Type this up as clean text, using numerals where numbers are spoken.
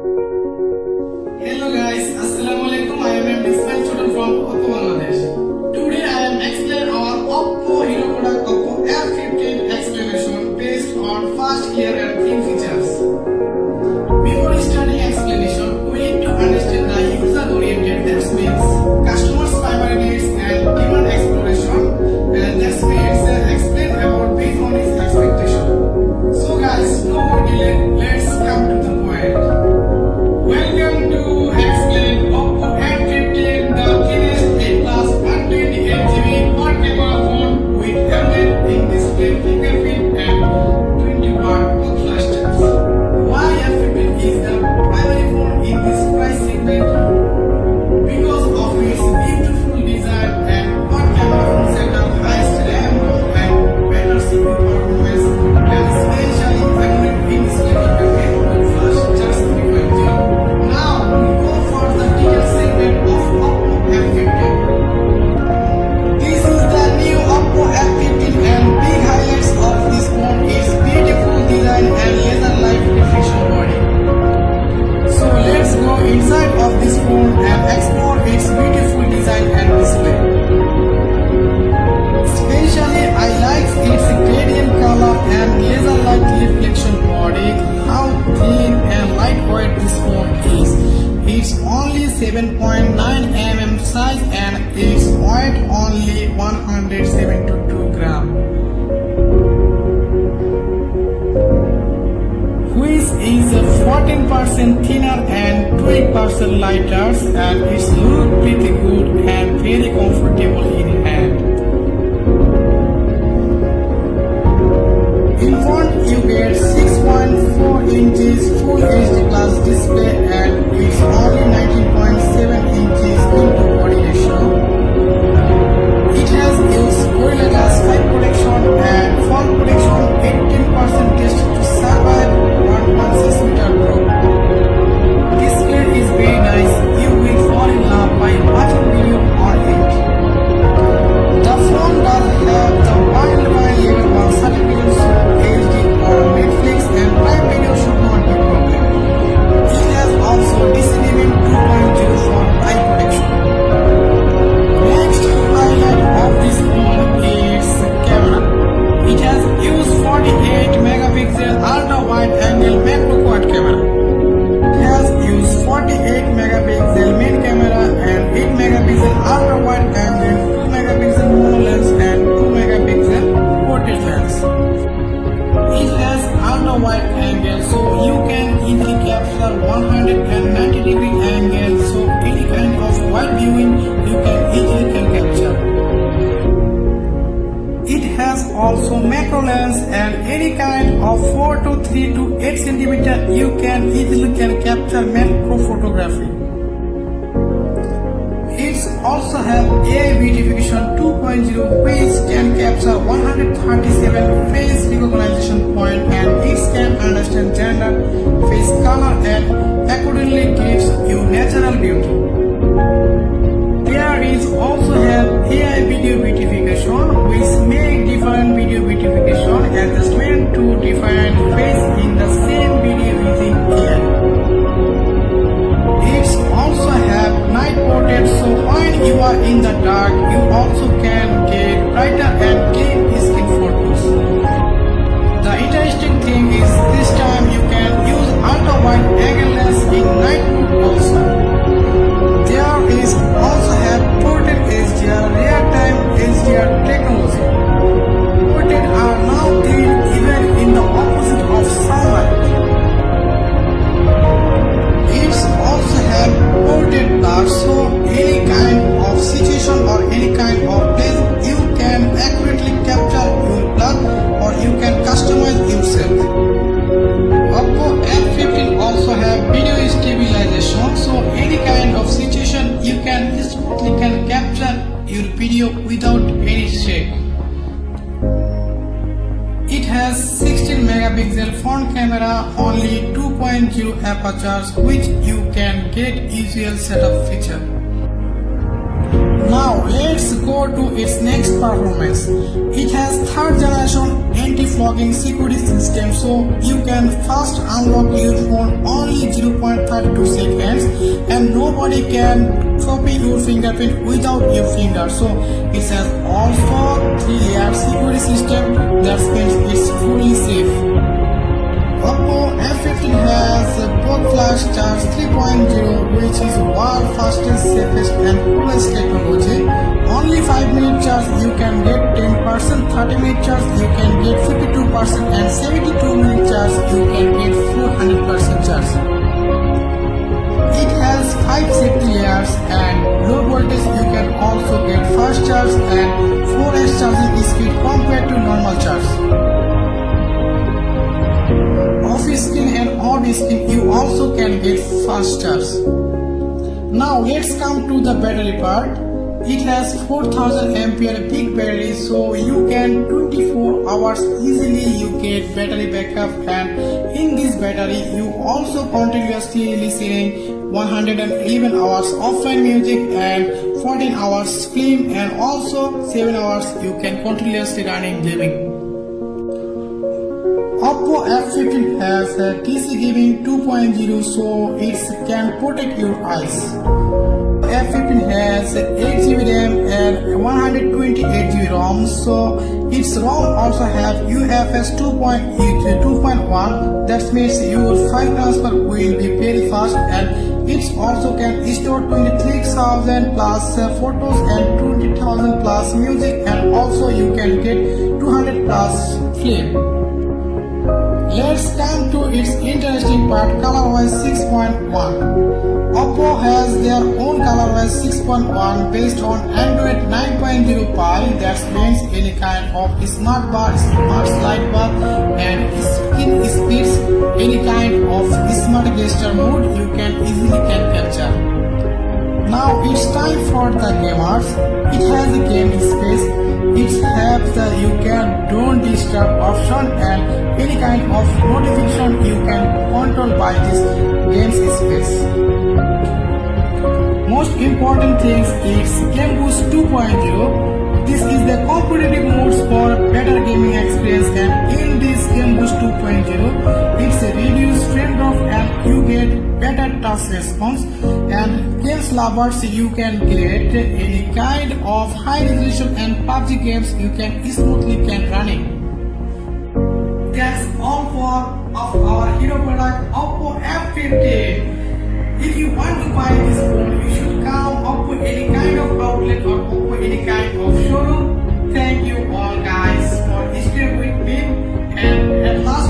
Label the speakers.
Speaker 1: Hello guys, Assalamualaikum. I am Ismail student from OPPO Bangladesh. Today I am explaining our OPPO hero product OPPO F15 explanation based on fast, clear and clean features. Before starting explanation, we need to understand the user-oriented, that means customers' primary needs and demand exploration, and that means explain about based on his expectation. So guys, no more delay, let's come to the point. Welcome to explain OPPO F15, the cleanest 8 plus 128GB quad camera phone with AMOLED in-display fingerprint and 20-watt flash charge. Why F15 is the primary phone in this price segment? Because of its beautiful design and quad camera phone setup, highest RAM and better CPU performance, and especially AMOLED in-display fingerprint with flash charge 3.0. Now we go for the detail segment of OPPO F15. This is the new OPPO F15 and big highlights of this phone is beautiful design and laser light reflection body. So let's go inside of this phone and explore its beautiful design and display. Especially I like its gradient color and laser light reflection body. How thin and lightweight this phone is. It's only 7.9 mm size and its weight only 172 gram. Which is 14% thinner and 20% lighter, and it's look pretty good and very comfortable in hand. In front you get 6.4 inches Full HD Plus display and it's only 19.7 inches into body ratio. It has used Gorilla Glass 5 protection and fall protection 18% test to survive 1.6 meter drop. Display is very nice. You will fall in love by watching video on it. The phone does have the worldwide level 1 certification, so HD or Netflix and Prime Video should not be a problem. It has also DCDM 2.0 for eye protection. Next highlight of this phone is camera. It has used 48 megapixel ultra wide angle macro quad camera. It has used 48 megapixel main camera and 8 megapixel ultra wide angle, 2 megapixel mono lens and 2 megapixel portrait lens. It has ultra wide angle, so you can easily capture 190-degree angle, so any kind of wide viewing you can easily capture. It has also macro lens and any kind of 4 to 3 to 8 cm you can easily capture macro photography. It also have AI beautification 2.0 which can capture 137 face recognition point and it can understand gender, face color and accordingly gives you natural beauty. There is also have AI video beautification which make different video beautification adjustment to different face in the same video using AI. It's also have night portrait, so when you are in the dark you also can get brighter and clean skin photos. The interesting thing is this time you can use ultra wide angle lens in night mode also. There is also have portrait HDR, real-time HDR technology. Portrait are now clean even in the opposite of sunlight. It's also have portrait blur, so any kind of situation or any kind of place you can accurately capture your blur or you can customize yourself. OPPO F15 also have video stabilization, so any kind of situation you can smoothly capture your video without any shake. It has 16 megapixel front camera, only 2.0 apertures which you can get usual setup feature. Now let's go to its next performance. It has third generation anti-flogging security system, so you can fast unlock your phone only 0.32 seconds and nobody can copy your fingerprint without your finger. So it has also 3-layer security system that means it's fully safe. OPPO F15 has both flash charge 3.0 which is world fastest, safest and coolest technology. Only 5-minute charge you can get 10%, 30-minute charge you can get 52% and 72-minute charge you can get 400% charge. It has 5 safety layers and low voltage you can also get fast charge and 4x charging speed compared to normal charge. Off screen and on screen you also can get fast charge. Now let's come to the battery part. It has 4000 ampere big battery, so you can 24 hours easily you get battery backup, and in this battery you also continuously listening 111 hours offline music and 14 hours film, and also 7 hours you can continuously running gaming. OPPO F15 has a DC Gaming 2.0, so it can protect your eyes. F15 has 8GB RAM and 128GB ROM, so its ROM also have UFS 2.1. That means your file transfer will be very fast, and it also can store 23,000 plus photos and 20,000 plus music, and also you can get 200 plus film. Let's come to its interesting part, ColorOS 6.1. OPPO has their own ColorOS 6.1 based on Android 9.0 Pie. That means any kind of smart bar, smart slide bar and screen speeds, any kind of smart gesture mode you can easily capture. Now it's time for the gamers. It has a gaming space. It has the you can don't disturb option and any kind of notification you can control by this game space. Most important thing is Game Boost 2.0. This is the competitive modes for better gaming experience, and in this Game Boost 2.0 it's a reduced frame drop and you get better touch response, and games lovers you can get any kind of high resolution and PUBG games you can smoothly running. That's all of our hero product OPPO F15. If you want to buy this phone, you should come OPPO any kind of outlet or OPPO any kind of showroom. Thank you all guys for staying with me, and at last